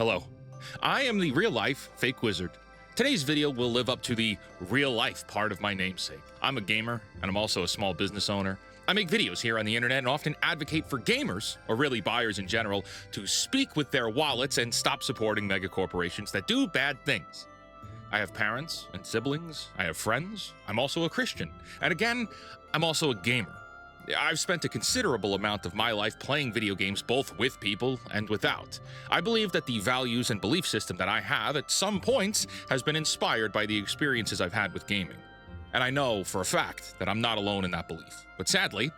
Hello, I am the real-life fake wizard. Today's video will live up to the real-life part of my namesake. I'm a gamer, and I'm also a small business owner. I make videos here on the internet and often advocate for gamers, or really buyers in general, to speak with their wallets and stop supporting mega corporations that do bad things. I have parents and siblings, I have friends, I'm also a Christian, and again, I'm also a gamer. I've spent a considerable amount of my life playing video games both with people and without. I believe that the values and belief system that I have at some points has been inspired by the experiences I've had with gaming. And I know for a fact that I'm not alone in that belief. But sadly,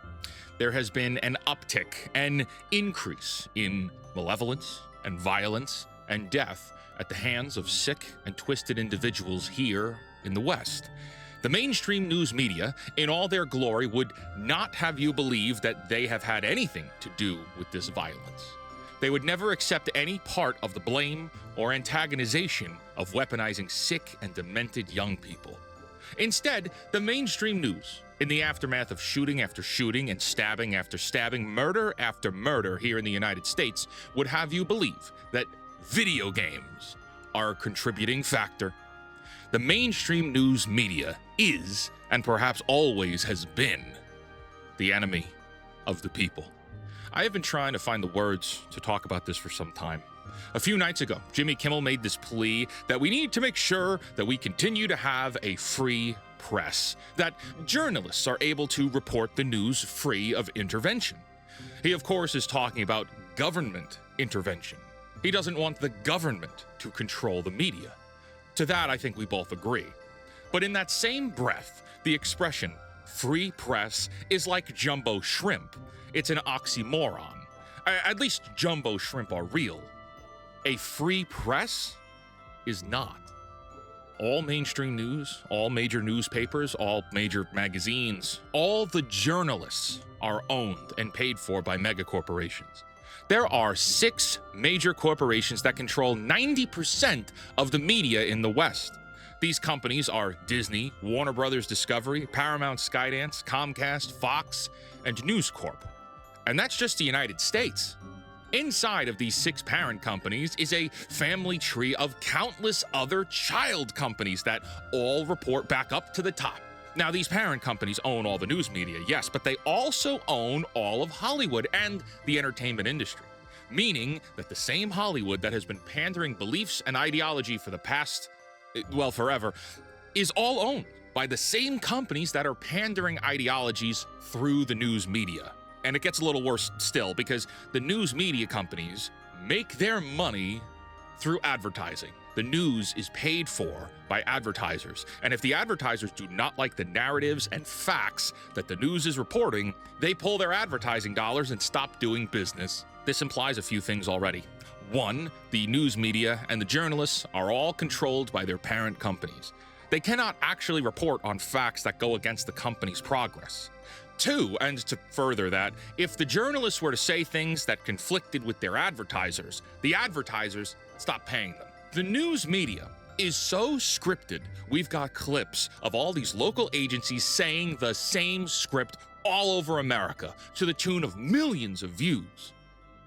there has been an uptick, an increase in malevolence and violence and death at the hands of sick and twisted individuals here in the West. The mainstream news media, in all their glory, would not have you believe that they have had anything to do with this violence. They would never accept any part of the blame or antagonization of weaponizing sick and demented young people. Instead, the mainstream news, in the aftermath of shooting after shooting and stabbing after stabbing, murder after murder here in the United States, would have you believe that video games are a contributing factor. The mainstream news media is, and perhaps always has been, the enemy of the people. I have been trying to find the words to talk about this for some time. A few nights ago, Jimmy Kimmel made this plea that we need to make sure that we continue to have a free press, that journalists are able to report the news free of intervention. He, of course, is talking about government intervention. He doesn't want the government to control the media. To that, I think we both agree. But in that same breath, the expression free press is like jumbo shrimp. It's an oxymoron. At least jumbo shrimp are real. A free press is not. All mainstream news, all major newspapers, all major magazines, all the journalists are owned and paid for by mega corporations. There are 6 major corporations that control 90% of the media in the West. These companies are Disney, Warner Brothers Discovery, Paramount Skydance, Comcast, Fox, and News Corp. And that's just the United States. Inside of these 6 parent companies is a family tree of countless other child companies that all report back up to the top. Now, these parent companies own all the news media, yes, but they also own all of Hollywood and the entertainment industry, meaning that the same Hollywood that has been pandering beliefs and ideology for the past, well, forever, is all owned by the same companies that are pandering ideologies through the news media. And it gets a little worse still because the news media companies make their money through advertising. The news is paid for by advertisers, and if the advertisers do not like the narratives and facts that the news is reporting, they pull their advertising dollars and stop doing business. This implies a few things already. 1, the news media and the journalists are all controlled by their parent companies. They cannot actually report on facts that go against the company's progress. 2, and to further that, if the journalists were to say things that conflicted with their advertisers, the advertisers stop paying them. The news media is so scripted, we've got clips of all these local agencies saying the same script all over America to the tune of millions of views.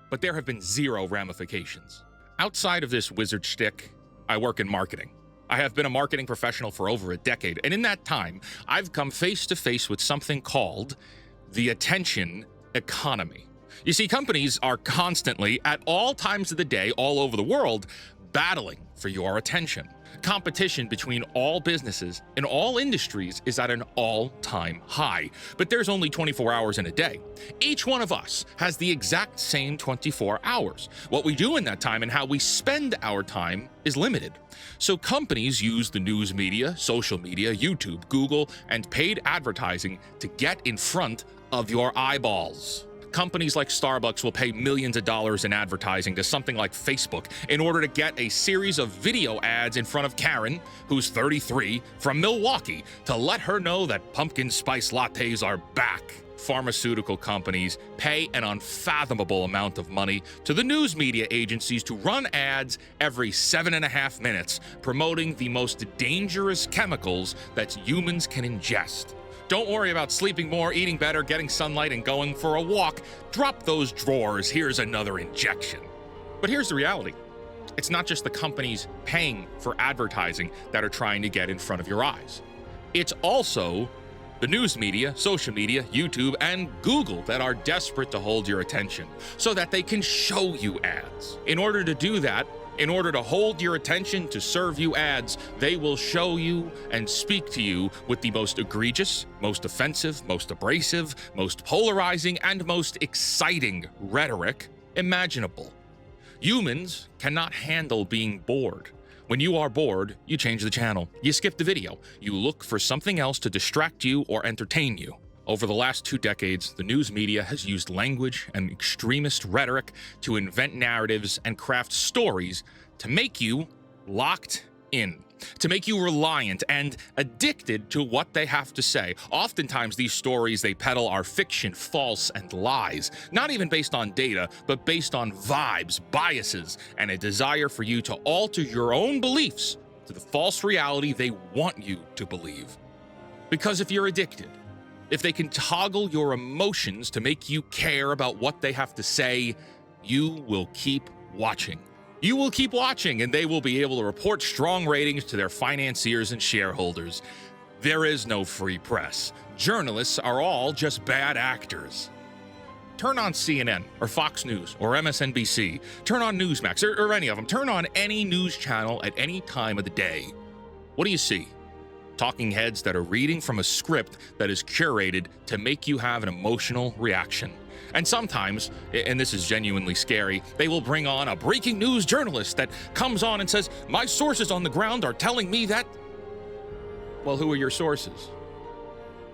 But there have been 0 ramifications. Outside of this wizard shtick, I work in marketing. I have been a marketing professional for over a decade, and in that time, I've come face to face with something called the attention economy. You see, companies are constantly, at all times of the day, all over the world, battling for your attention. Competition between all businesses in all industries is at an all-time high, but there's only 24 hours in a day. Each one of us has the exact same 24 hours. What we do in that time and how we spend our time is limited. So companies use the news media, social media, YouTube, Google, and paid advertising to get in front of your eyeballs. Companies like Starbucks will pay millions of dollars in advertising to something like Facebook in order to get a series of video ads in front of Karen, who's 33, from Milwaukee, to let her know that pumpkin spice lattes are back. Pharmaceutical companies pay an unfathomable amount of money to the news media agencies to run ads every 7.5 minutes, promoting the most dangerous chemicals that humans can ingest. Don't worry about sleeping more, eating better, getting sunlight, and going for a walk. Drop those drawers, here's another injection. But here's the reality. It's not just the companies paying for advertising that are trying to get in front of your eyes. It's also the news media, social media, YouTube, and Google that are desperate to hold your attention so that they can show you ads. In order to do that, in order to hold your attention, to serve you ads, they will show you and speak to you with the most egregious, most offensive, most abrasive, most polarizing, and most exciting rhetoric imaginable. Humans cannot handle being bored. When you are bored, you change the channel. You skip the video. You look for something else to distract you or entertain you. Over the last 2 decades, the news media has used language and extremist rhetoric to invent narratives and craft stories to make you locked in, to make you reliant and addicted to what they have to say. Oftentimes, these stories they peddle are fiction, false, and lies, not even based on data, but based on vibes, biases, and a desire for you to alter your own beliefs to the false reality they want you to believe. Because if you're addicted, if they can toggle your emotions to make you care about what they have to say, you will keep watching. You will keep watching, and they will be able to report strong ratings to their financiers and shareholders. There is no free press. Journalists are all just bad actors. Turn on CNN or Fox News or MSNBC. Turn on Newsmax or any of them. Turn on any news channel at any time of the day. What do you see? Talking heads that are reading from a script that is curated to make you have an emotional reaction. And sometimes, and this is genuinely scary, they will bring on a breaking news journalist that comes on and says, "My sources on the ground are telling me that..." Well, who are your sources?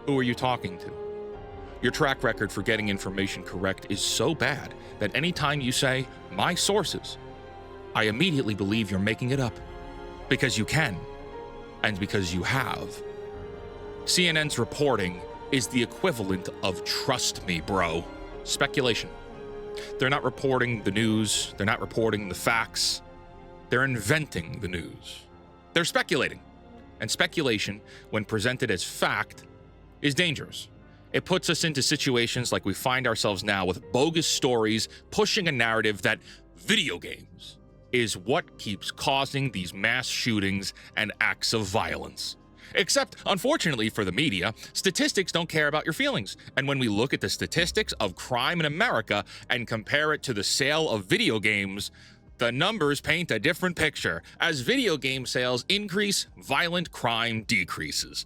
Who are you talking to? Your track record for getting information correct is so bad that anytime you say, "my sources," I immediately believe you're making it up. Because you can. And because you have. CNN's reporting is the equivalent of "trust me, bro" speculation. They're not reporting the news. They're not reporting the facts. They're inventing the news. They're speculating. And speculation, when presented as fact, is dangerous. It puts us into situations like we find ourselves now with bogus stories pushing a narrative that video games is what keeps causing these mass shootings and acts of violence. Except, unfortunately for the media, statistics don't care about your feelings. And when we look at the statistics of crime in America and compare it to the sale of video games, the numbers paint a different picture. As video game sales increase, violent crime decreases.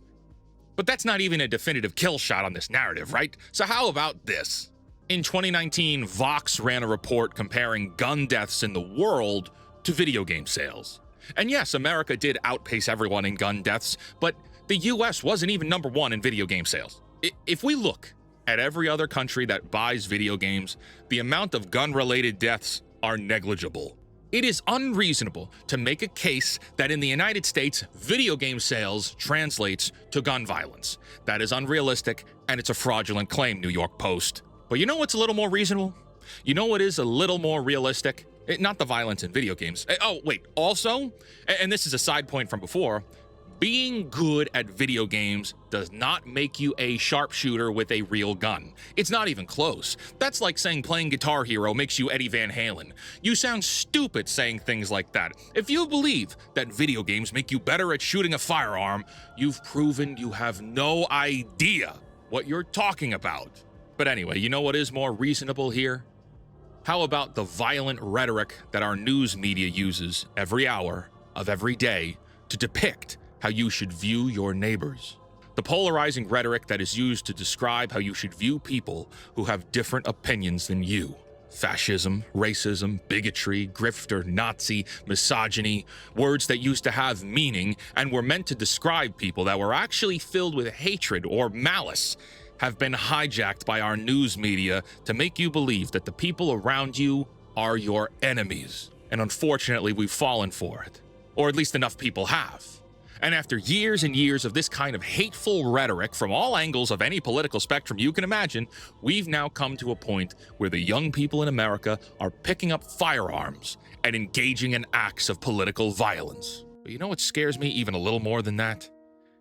But that's not even a definitive kill shot on this narrative, right? So how about this? In 2019, Vox ran a report comparing gun deaths in the world to video game sales. And yes, America did outpace everyone in gun deaths, but the US wasn't even number 1 in video game sales. If we look at every other country that buys video games, the amount of gun-related deaths are negligible. It is unreasonable to make a case that in the United States, video game sales translates to gun violence. That is unrealistic, and it's a fraudulent claim, New York Post. But you know what's a little more reasonable? You know what is a little more realistic? Not the violence in video games. Oh, wait, also, and this is a side point from before, being good at video games does not make you a sharpshooter with a real gun. It's not even close. That's like saying playing Guitar Hero makes you Eddie Van Halen. You sound stupid saying things like that. If you believe that video games make you better at shooting a firearm, you've proven you have no idea what you're talking about. But anyway, you know what is more reasonable here? How about the violent rhetoric that our news media uses every hour of every day to depict how you should view your neighbors? The polarizing rhetoric that is used to describe how you should view people who have different opinions than you. Fascism, racism, bigotry, grifter, Nazi, misogyny, words that used to have meaning and were meant to describe people that were actually filled with hatred or malice, have been hijacked by our news media to make you believe that the people around you are your enemies. And unfortunately, we've fallen for it. Or at least enough people have. And after years and years of this kind of hateful rhetoric from all angles of any political spectrum you can imagine, we've now come to a point where the young people in America are picking up firearms and engaging in acts of political violence. But you know what scares me even a little more than that?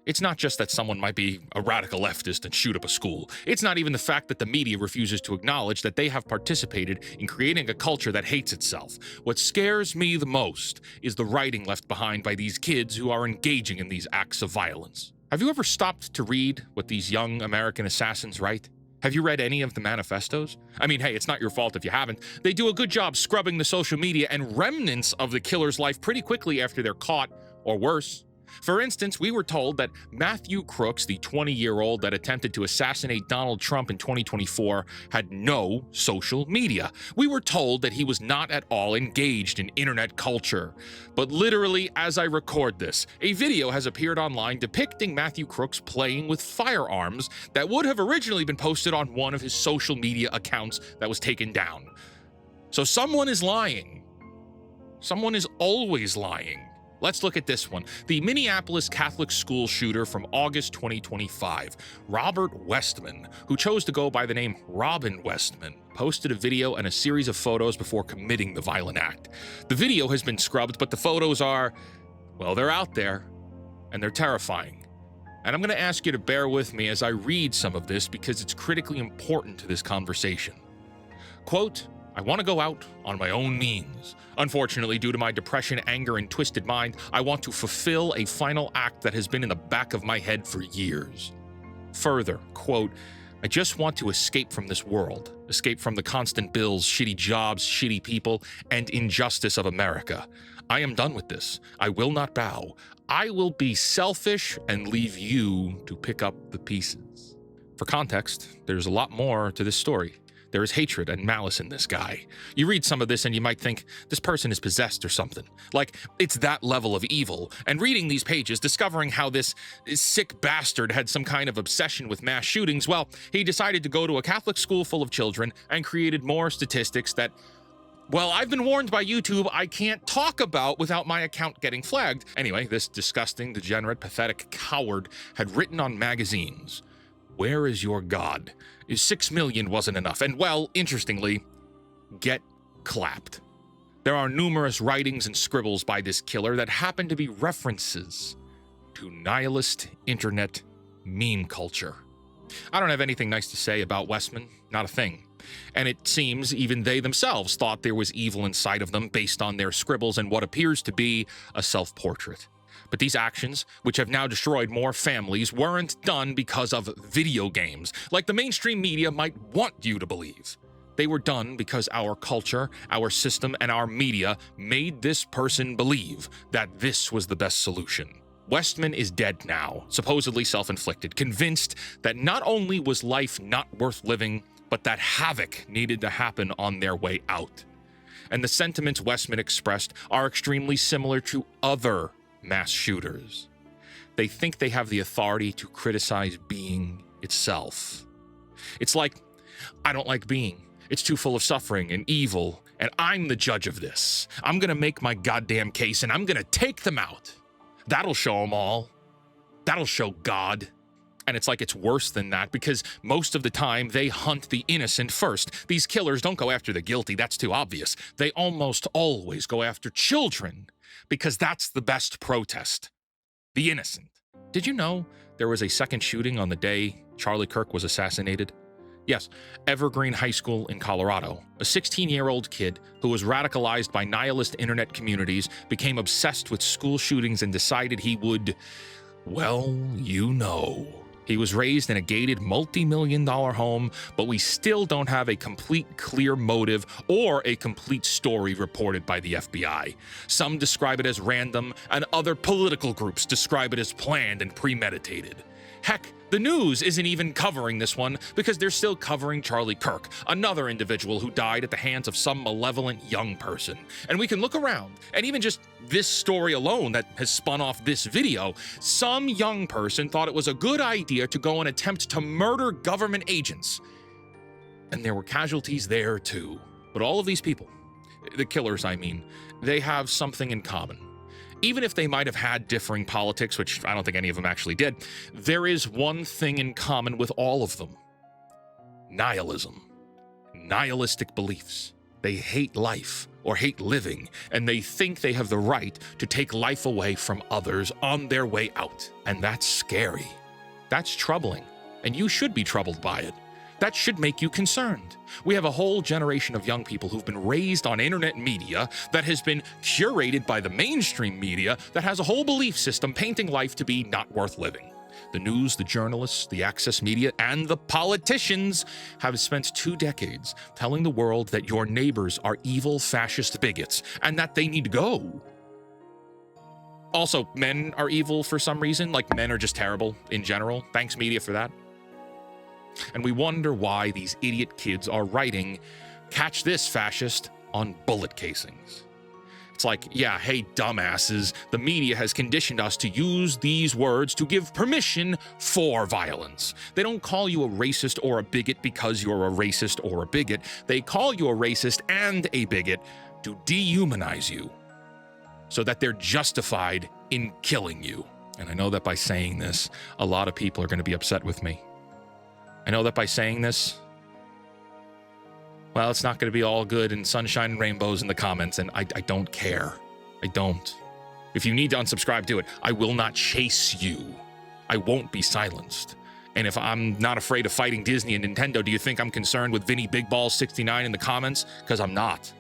It's not just that someone might be a radical leftist and shoot up a school. It's not even the fact that the media refuses to acknowledge that they have participated in creating a culture that hates itself. What scares me the most is the writing left behind by these kids who are engaging in these acts of violence. Have you ever stopped to read what these young American assassins write? Have you read any of the manifestos? I mean, hey, it's not your fault if you haven't. They do a good job scrubbing the social media and remnants of the killer's life pretty quickly after they're caught, or worse. For instance, we were told that Matthew Crooks, the 20-year-old that attempted to assassinate Donald Trump in 2024, had no social media. We were told that he was not at all engaged in internet culture. But literally, as I record this, a video has appeared online depicting Matthew Crooks playing with firearms that would have originally been posted on one of his social media accounts that was taken down. So someone is lying. Someone is always lying. Let's look at this one. The Minneapolis Catholic school shooter from August 2025, Robert Westman, who chose to go by the name Robin Westman, posted a video and a series of photos before committing the violent act. The video has been scrubbed, but the photos are, well, they're out there, and they're terrifying. And I'm going to ask you to bear with me as I read some of this because it's critically important to this conversation. Quote, "I want to go out on my own means. Unfortunately, due to my depression, anger, and twisted mind, I want to fulfill a final act that has been in the back of my head for years." Further, quote, "I just want to escape from this world, escape from the constant bills, shitty jobs, shitty people, and injustice of America. I am done with this. I will not bow. I will be selfish and leave you to pick up the pieces." For context, there's a lot more to this story. There is hatred and malice in this guy. You read some of this and you might think, this person is possessed or something. Like, it's that level of evil. And reading these pages, discovering how this sick bastard had some kind of obsession with mass shootings, well, he decided to go to a Catholic school full of children and created more statistics that, well, I've been warned by YouTube I can't talk about without my account getting flagged. Anyway, this disgusting, degenerate, pathetic coward had written on magazines, "Where is your God? 6 million wasn't enough." And, well, interestingly, get clapped. There are numerous writings and scribbles by this killer that happen to be references to nihilist internet meme culture. I don't have anything nice to say about Westman, not a thing. And it seems even they themselves thought there was evil inside of them based on their scribbles and what appears to be a self-portrait. But these actions, which have now destroyed more families, weren't done because of video games, like the mainstream media might want you to believe. They were done because our culture, our system, and our media made this person believe that this was the best solution. Westman is dead now, supposedly self-inflicted, convinced that not only was life not worth living, but that havoc needed to happen on their way out. And the sentiments Westman expressed are extremely similar to other mass shooters. They think they have the authority to criticize being itself. It's like, I don't like being. It's too full of suffering and evil, and I'm the judge of this. I'm gonna make my goddamn case, and I'm gonna take them out. That'll show them all. That'll show God. And it's like it's worse than that, because most of the time they hunt the innocent first. These killers don't go after the guilty, that's too obvious. They almost always go after children, because that's the best protest. The innocent. Did you know there was a second shooting on the day Charlie Kirk was assassinated? Yes, Evergreen High School in Colorado. A 16-year-old kid who was radicalized by nihilist internet communities became obsessed with school shootings and decided he would, well, you know. He was raised in a gated multi-million-dollar home, but we still don't have a complete clear motive or a complete story reported by the FBI. Some describe it as random, and other political groups describe it as planned and premeditated. Heck, the news isn't even covering this one because they're still covering Charlie Kirk, another individual who died at the hands of some malevolent young person. And we can look around, and even just this story alone that has spun off this video, some young person thought it was a good idea to go and attempt to murder government agents. And there were casualties there too. But all of these people, the killers I mean, they have something in common. Even if they might have had differing politics, which I don't think any of them actually did, there is one thing in common with all of them. Nihilism. Nihilistic beliefs. They hate life, or hate living, and they think they have the right to take life away from others on their way out. And that's scary. That's troubling, and you should be troubled by it. That should make you concerned. We have a whole generation of young people who've been raised on internet media that has been curated by the mainstream media that has a whole belief system painting life to be not worth living. The news, the journalists, the access media, and the politicians have spent 2 decades telling the world that your neighbors are evil fascist bigots and that they need to go. Also, men are evil for some reason, like men are just terrible in general. Thanks, media, for that. And we wonder why these idiot kids are writing, "Catch this, fascist," on bullet casings. It's like, yeah, hey, dumbasses, the media has conditioned us to use these words to give permission for violence. They don't call you a racist or a bigot because you're a racist or a bigot. They call you a racist and a bigot to dehumanize you so that they're justified in killing you. And I know that by saying this, a lot of people are going to be upset with me. I know that by saying this, well, it's not going to be all good and sunshine and rainbows in the comments, and I don't care. I don't. If you need to unsubscribe, do it. I will not chase you. I won't be silenced. And if I'm not afraid of fighting Disney and Nintendo, do you think I'm concerned with Vinny Big Balls 69 in the comments? Because I'm not.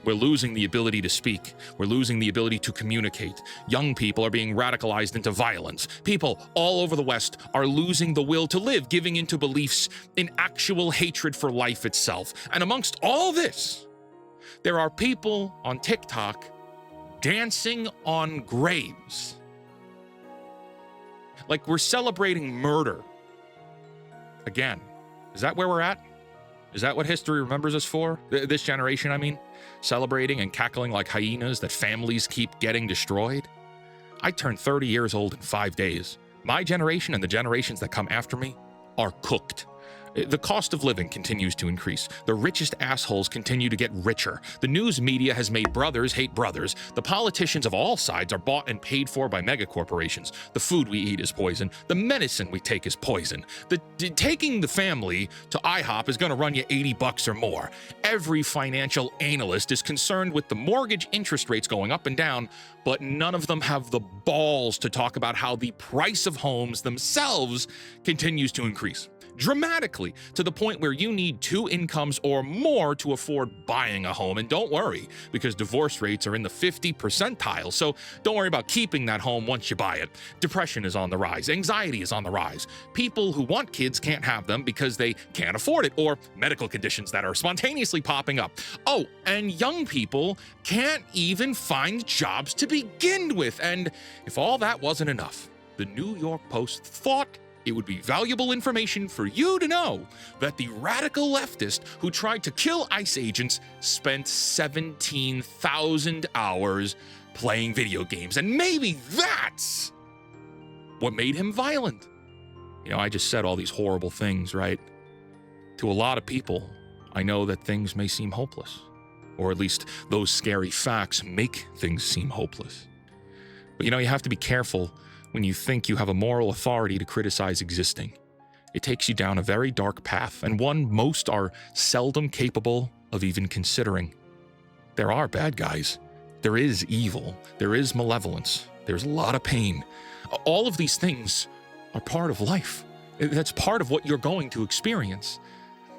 We're losing the ability to speak. We're losing the ability to communicate. Young people are being radicalized into violence. People all over the West are losing the will to live, giving into beliefs in actual hatred for life itself. And amongst all this, there are people on TikTok dancing on graves. Like we're celebrating murder. Again, is that where we're at? Is that what history remembers us for? This generation, I mean? Celebrating and cackling like hyenas that families keep getting destroyed? I turned 30 years old in 5 days. My generation and the generations that come after me are cooked. The cost of living continues to increase. The richest assholes continue to get richer. The news media has made brothers hate brothers. The politicians of all sides are bought and paid for by megacorporations. The food we eat is poison. The medicine we take is poison. Taking the family to IHOP is going to run you $80 or more. Every financial analyst is concerned with the mortgage interest rates going up and down, but none of them have the balls to talk about how the price of homes themselves continues to increase. Dramatically, to the point where you need 2 incomes or more to afford buying a home. And don't worry, because divorce rates are in the 50 percentile, so don't worry about keeping that home once you buy it. Depression is on the rise. Anxiety is on the rise. People who want kids can't have them because they can't afford it, or medical conditions that are spontaneously popping up. Oh, and young people can't even find jobs to begin with. And if all that wasn't enough, the New York Post thought it would be valuable information for you to know that the radical leftist who tried to kill ICE agents spent 17,000 hours playing video games. And maybe that's what made him violent. You know, I just said all these horrible things, right? To a lot of people, I know that things may seem hopeless, or at least those scary facts make things seem hopeless. But you know, you have to be careful when you think you have a moral authority to criticize existing. It takes you down a very dark path, and one most are seldom capable of even considering. There are bad guys. There is evil. There is malevolence. There's a lot of pain. All of these things are part of life. That's part of what you're going to experience.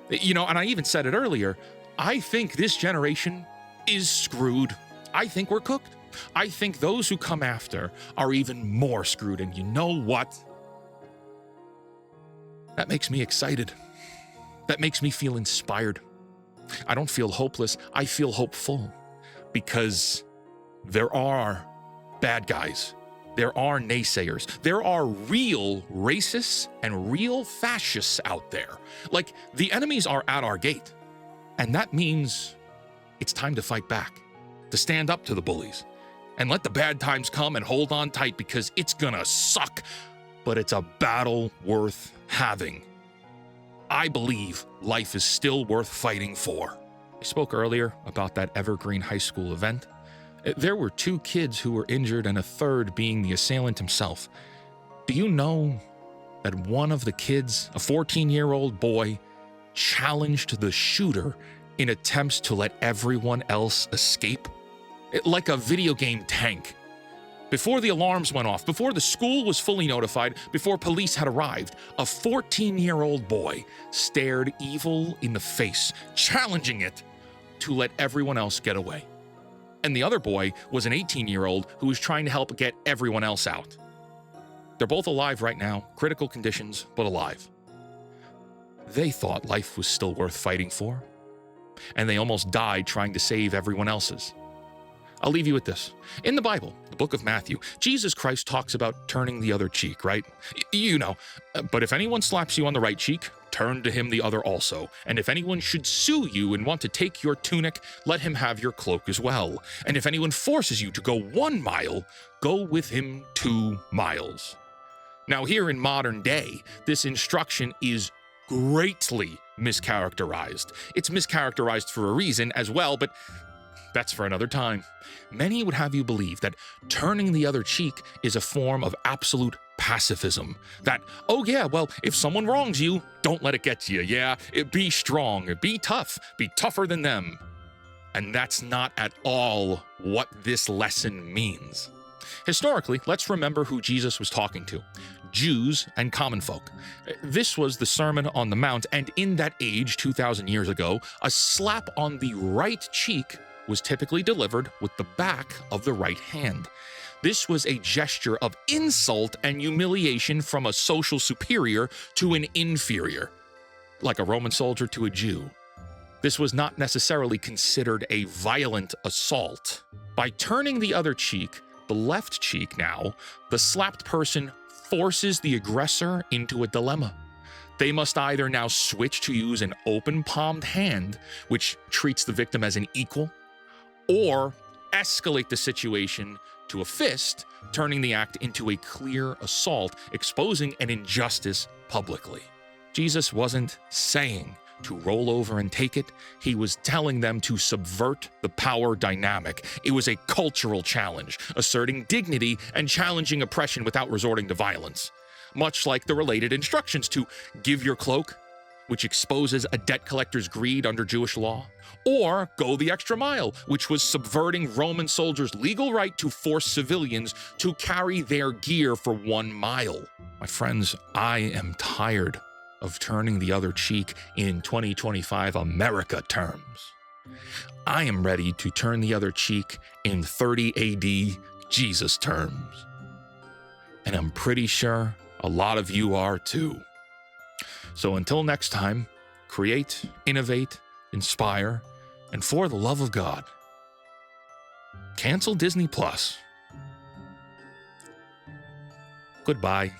You know, and I even said it earlier, I think this generation is screwed. I think we're cooked. I think those who come after are even more screwed, and you know what? That makes me excited. That makes me feel inspired. I don't feel hopeless, I feel hopeful, because there are bad guys. There are naysayers. There are real racists and real fascists out there. Like, the enemies are at our gate, and that means it's time to fight back, to stand up to the bullies. And let the bad times come and hold on tight, because it's gonna suck, but it's a battle worth having. I believe life is still worth fighting for. I spoke earlier about that Evergreen High School event. There were 2 kids who were injured and a third being the assailant himself. Do you know that one of the kids, a 14-year-old boy, challenged the shooter in attempts to let everyone else escape. Like a video game tank. Before the alarms went off, before the school was fully notified, before police had arrived, a 14-year-old boy stared evil in the face, challenging it to let everyone else get away. And the other boy was an 18-year-old who was trying to help get everyone else out. They're both alive right now, critical conditions, but alive. They thought life was still worth fighting for, and they almost died trying to save everyone else's. I'll leave you with this. In the Bible, the book of Matthew, Jesus Christ talks about turning the other cheek, right? You know, but if anyone slaps you on the right cheek, turn to him the other also. And if anyone should sue you and want to take your tunic, let him have your cloak as well. And if anyone forces you to go 1 mile, go with him 2 miles. Now here in modern day, this instruction is greatly mischaracterized. It's mischaracterized for a reason as well, but that's for another time. Many would have you believe that turning the other cheek is a form of absolute pacifism. That, oh yeah, well, if someone wrongs you, don't let it get to you. Yeah, be strong, be tough, be tougher than them. And that's not at all what this lesson means. Historically, let's remember who Jesus was talking to. Jews and common folk. This was the Sermon on the Mount, and in that age, 2,000 years ago, a slap on the right cheek was typically delivered with the back of the right hand. This was a gesture of insult and humiliation from a social superior to an inferior, like a Roman soldier to a Jew. This was not necessarily considered a violent assault. By turning the other cheek, the left cheek now, the slapped person forces the aggressor into a dilemma. They must either now switch to use an open-palmed hand, which treats the victim as an equal, or escalate the situation to a fist, turning the act into a clear assault, exposing an injustice publicly. Jesus wasn't saying to roll over and take it. He was telling them to subvert the power dynamic. It was a cultural challenge, asserting dignity and challenging oppression without resorting to violence. Much like the related instructions to give your cloak, which exposes a debt collector's greed under Jewish law, or go the extra mile, which was subverting Roman soldiers' legal right to force civilians to carry their gear for 1 mile. My friends, I am tired of turning the other cheek in 2025 America terms. I am ready to turn the other cheek in 30 AD Jesus terms. And I'm pretty sure a lot of you are too. So until next time, create, innovate, inspire, and for the love of God, cancel Disney Plus. Goodbye.